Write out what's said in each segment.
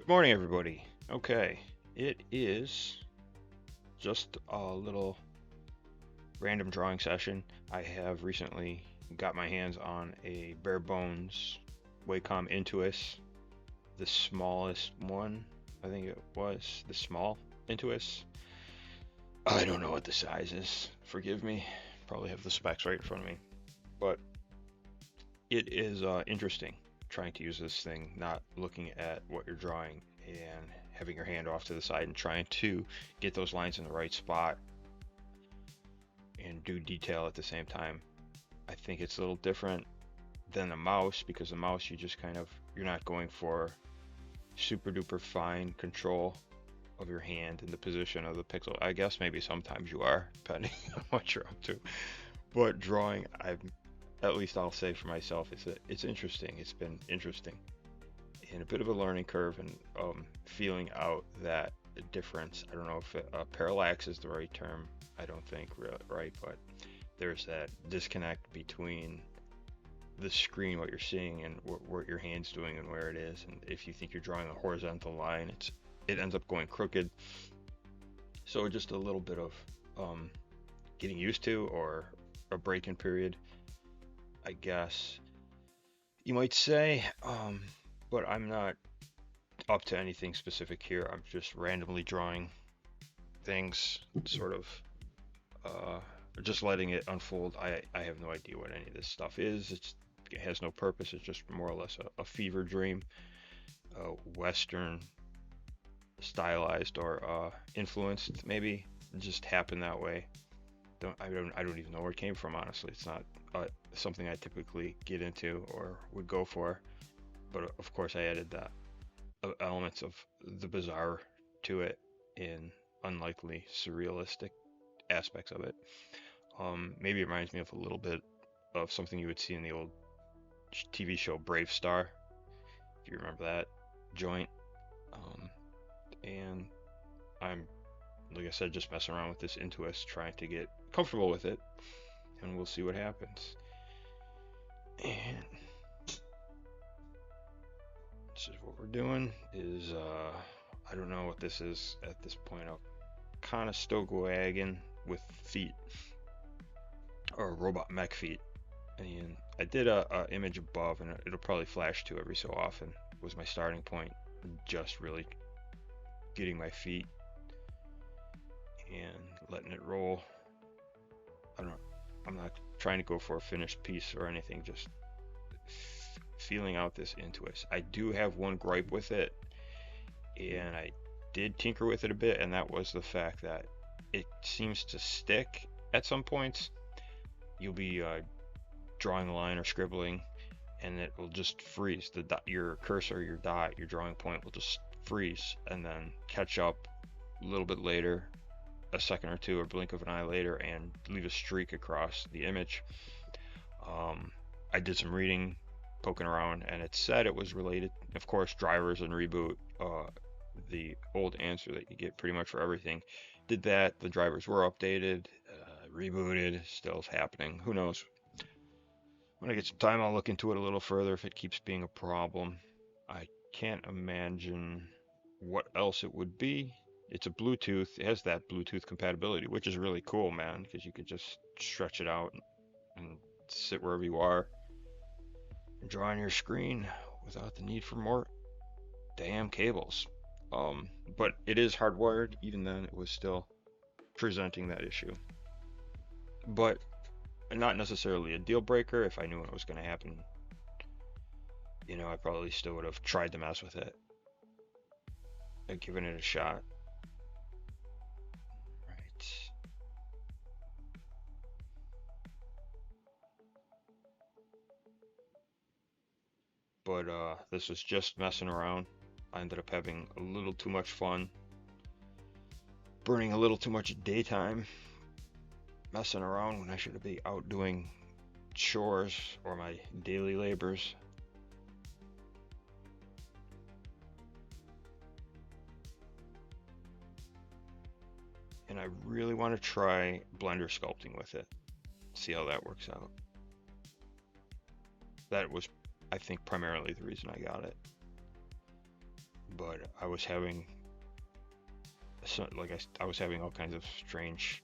Good morning, everybody. Okay, it is just a little random drawing session. I have recently got my hands on a bare bones Wacom Intuos, the smallest one. I think it was the small Intuos. I don't know what the size is. Forgive me. Probably have the specs right in front of me. But it is interesting trying to use this thing, not looking at what you're drawing and having your hand off to the side and trying to get those lines in the right spot and do detail at the same time. I think it's a little different than the mouse because the mouse you're not going for super duper fine control of your hand and the position of the pixel. I guess maybe sometimes you are, depending on what you're up to. But drawing, at least I'll say for myself, it's interesting. It's been interesting and a bit of a learning curve and feeling out that difference. I don't know if parallax is the right term. I don't think right, but there's that disconnect between the screen, what you're seeing, and what your hand's doing and where it is. And if you think you're drawing a horizontal line, it ends up going crooked. So just a little bit of getting used to, or a break-in period, I guess you might say. But I'm not up to anything specific here. I'm just randomly drawing things, sort of uh, just letting it unfold. I have no idea what any of this stuff is. It has no purpose. It's just more or less a fever dream, Western stylized or influenced, maybe. It just happened that way. I don't even know where it came from, honestly. It's not something I typically get into or would go for. But of course, I added that elements of the bizarre to it in unlikely surrealistic aspects of it. Maybe it reminds me of a little bit of something you would see in the old TV show Brave Star, if you remember that joint. And I'm, like I said, just messing around with this Intuos, trying to get comfortable with it, and we'll see what happens. And this is what we're doing. I don't know what this is at this point. I'm kind of stoke wagon with feet, or robot mech feet. And I did a image above, and it'll probably flash to every so often. Was my starting point, just really getting my feet and letting it roll. I'm not trying to go for a finished piece or anything, just feeling out this Intuos. I do have one gripe with it, and I did tinker with it a bit, and that was the fact that it seems to stick at some points. You'll be drawing a line or scribbling, and it will just freeze. Your cursor, your dot, your drawing point will just freeze and then catch up a little bit later, a second or two, or blink of an eye later, and leave a streak across the image. I did some reading, poking around, and it said it was related, of course, drivers and reboot. The old answer that you get pretty much for everything. Did that, the drivers were updated, rebooted, still happening. Who knows? When I get some time, I'll look into it a little further if it keeps being a problem. I can't imagine what else it would be. It's a Bluetooth. It has that Bluetooth compatibility, which is really cool, man, because you could just stretch it out and sit wherever you are and draw on your screen without the need for more damn cables. But it is hardwired. Even then, it was still presenting that issue. But not necessarily a deal breaker. If I knew what was going to happen, I probably still would have tried to mess with it and given it a shot. Right. But this was just messing around. I ended up having a little too much fun, burning a little too much daytime messing around when I should be out doing chores or my daily labors. And I really want to try blender sculpting with it, see how that works out. That was, I think, primarily the reason I got it. but I was having I was having all kinds of strange,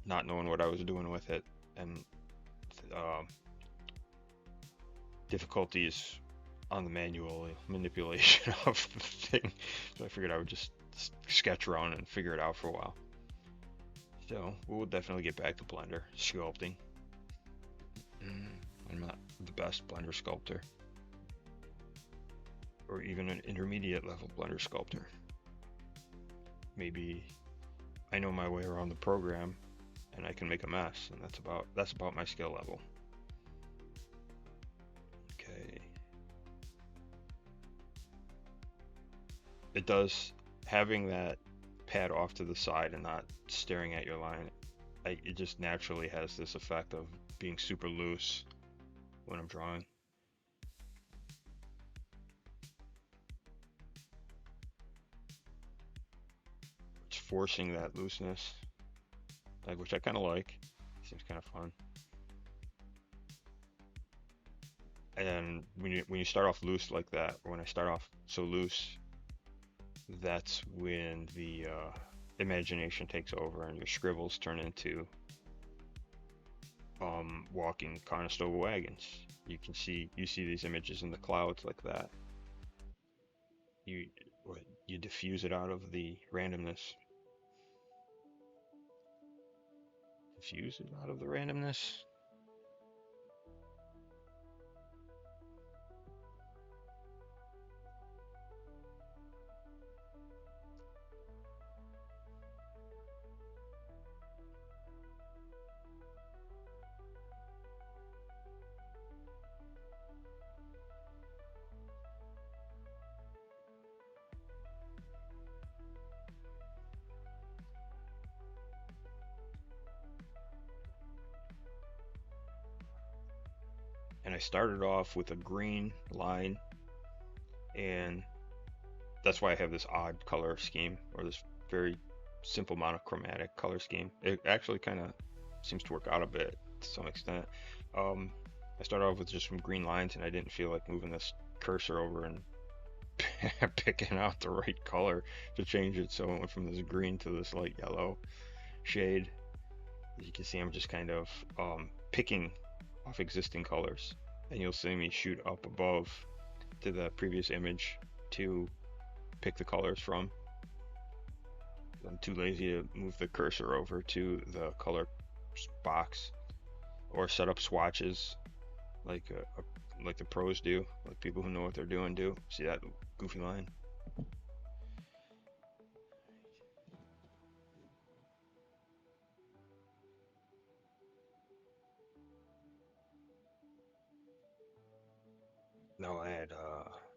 not knowing what I was doing with it, and uh, difficulties on the manual manipulation of the thing. So I figured I would just sketch around and figure it out for a while. So we'll definitely get back to Blender sculpting. I'm not the best Blender sculptor, or even an intermediate level Blender sculptor. Maybe I know my way around the program and I can make a mess, and that's about my skill level. Okay. It does, having that pad off to the side and not staring at your line, it just naturally has this effect of being super loose when I'm drawing. It's forcing that looseness, which I kind of like. Seems kind of fun. And when you start off loose like that, or when I start off so loose, that's when the imagination takes over and your scribbles turn into walking Conestoga wagons. You see these images in the clouds like that. You diffuse it out of the randomness. Diffuse it out of the randomness. And I started off with a green line, and that's why I have this odd color scheme, or this very simple monochromatic color scheme. It actually kind of seems to work out a bit to some extent. I started off with just some green lines, and I didn't feel like moving this cursor over and picking out the right color to change it, so it went from this green to this light yellow shade. As you can see, I'm just kind of picking off existing colors, and you'll see me shoot up above to the previous image to pick the colors from. I'm too lazy to move the cursor over to the color box or set up swatches like the pros do, like people who know what they're doing do. See that goofy line? No, I had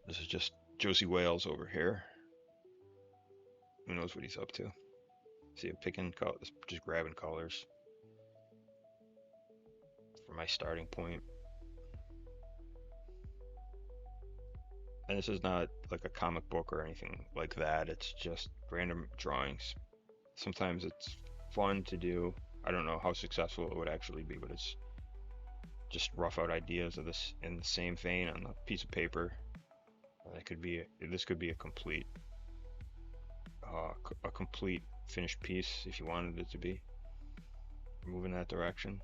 this is just Josie Wales over here. Who knows what he's up to? See, I'm picking colors, just grabbing colors for my starting point. And this is not like a comic book or anything like that. It's just random drawings. Sometimes it's fun to do. I don't know how successful it would actually be, but it's just rough out ideas of this in the same vein on a piece of paper. This could be a complete finished piece if you wanted it to be. Move in that direction.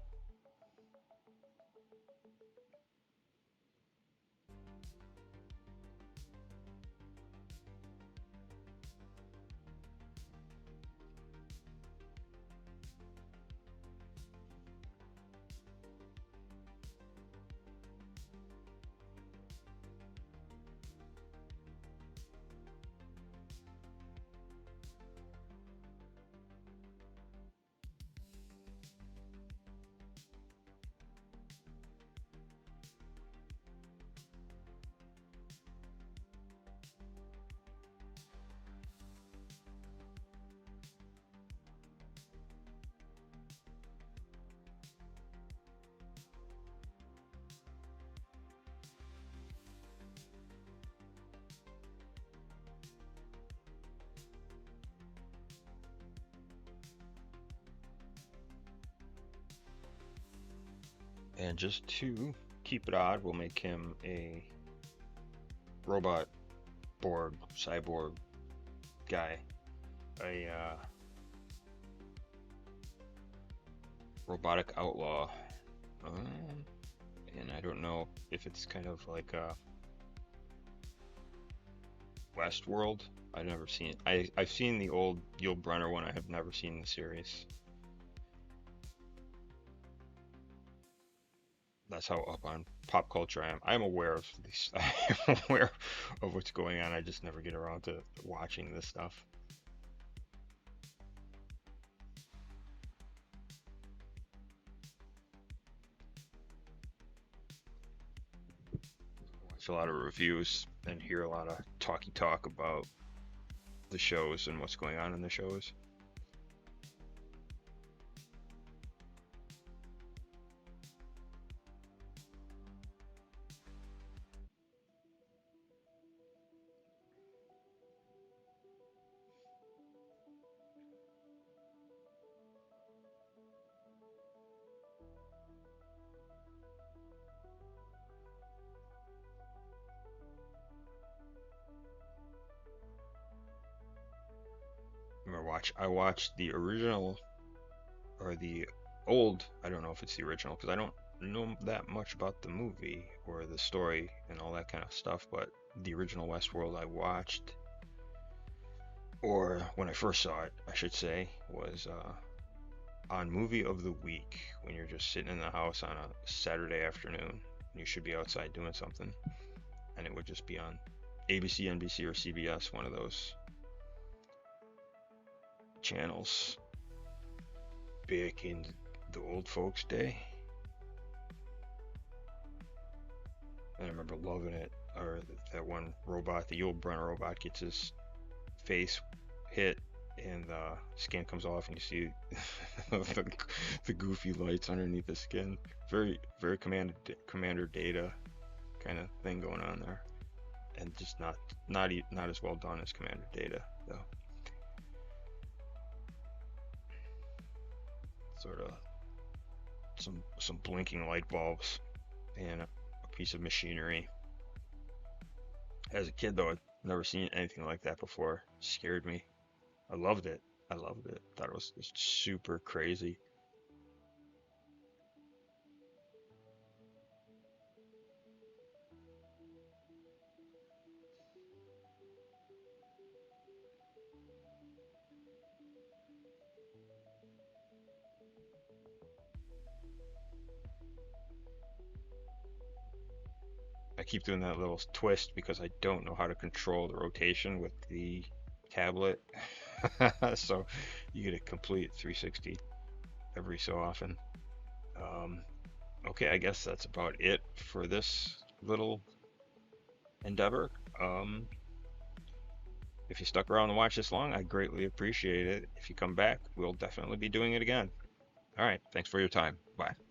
And just to keep it odd, we'll make him a robot cyborg guy, a robotic outlaw. And I don't know if it's kind of like a Westworld. I've never seen it. I've seen the old Yul Brynner one. I have never seen the series. That's how up on pop culture I am. I'm aware of these. I'm aware of what's going on. I just never get around to watching this stuff. Watch a lot of reviews and hear a lot of talk about the shows and what's going on in the shows. I watched the original or the old. I don't know if it's the original because I don't know that much about the movie or the story and all that kind of stuff. But the original Westworld I watched, or when I first saw it, I should say, was on Movie of the Week when you're just sitting in the house on a Saturday afternoon. You should be outside doing something, and it would just be on ABC, NBC, or CBS, one of those channels back in the old folks' day. And I remember loving it. Or that one robot, the Yul Brynner robot, gets his face hit and the skin comes off and you see the goofy lights underneath the skin. Very Commander Data kind of thing going on there, and just not as well done as Commander Data though. Sort of some blinking light bulbs and a piece of machinery. As a kid though, I'd never seen anything like that before. It scared me. I loved it. Thought it was super crazy. I keep doing that little twist because I don't know how to control the rotation with the tablet. So you get a complete 360 every so often. Um, okay, I guess that's about it for this little endeavor. If you stuck around to watch this long, I greatly appreciate it. If you come back, we'll definitely be doing it again. All right, thanks for your time. Bye.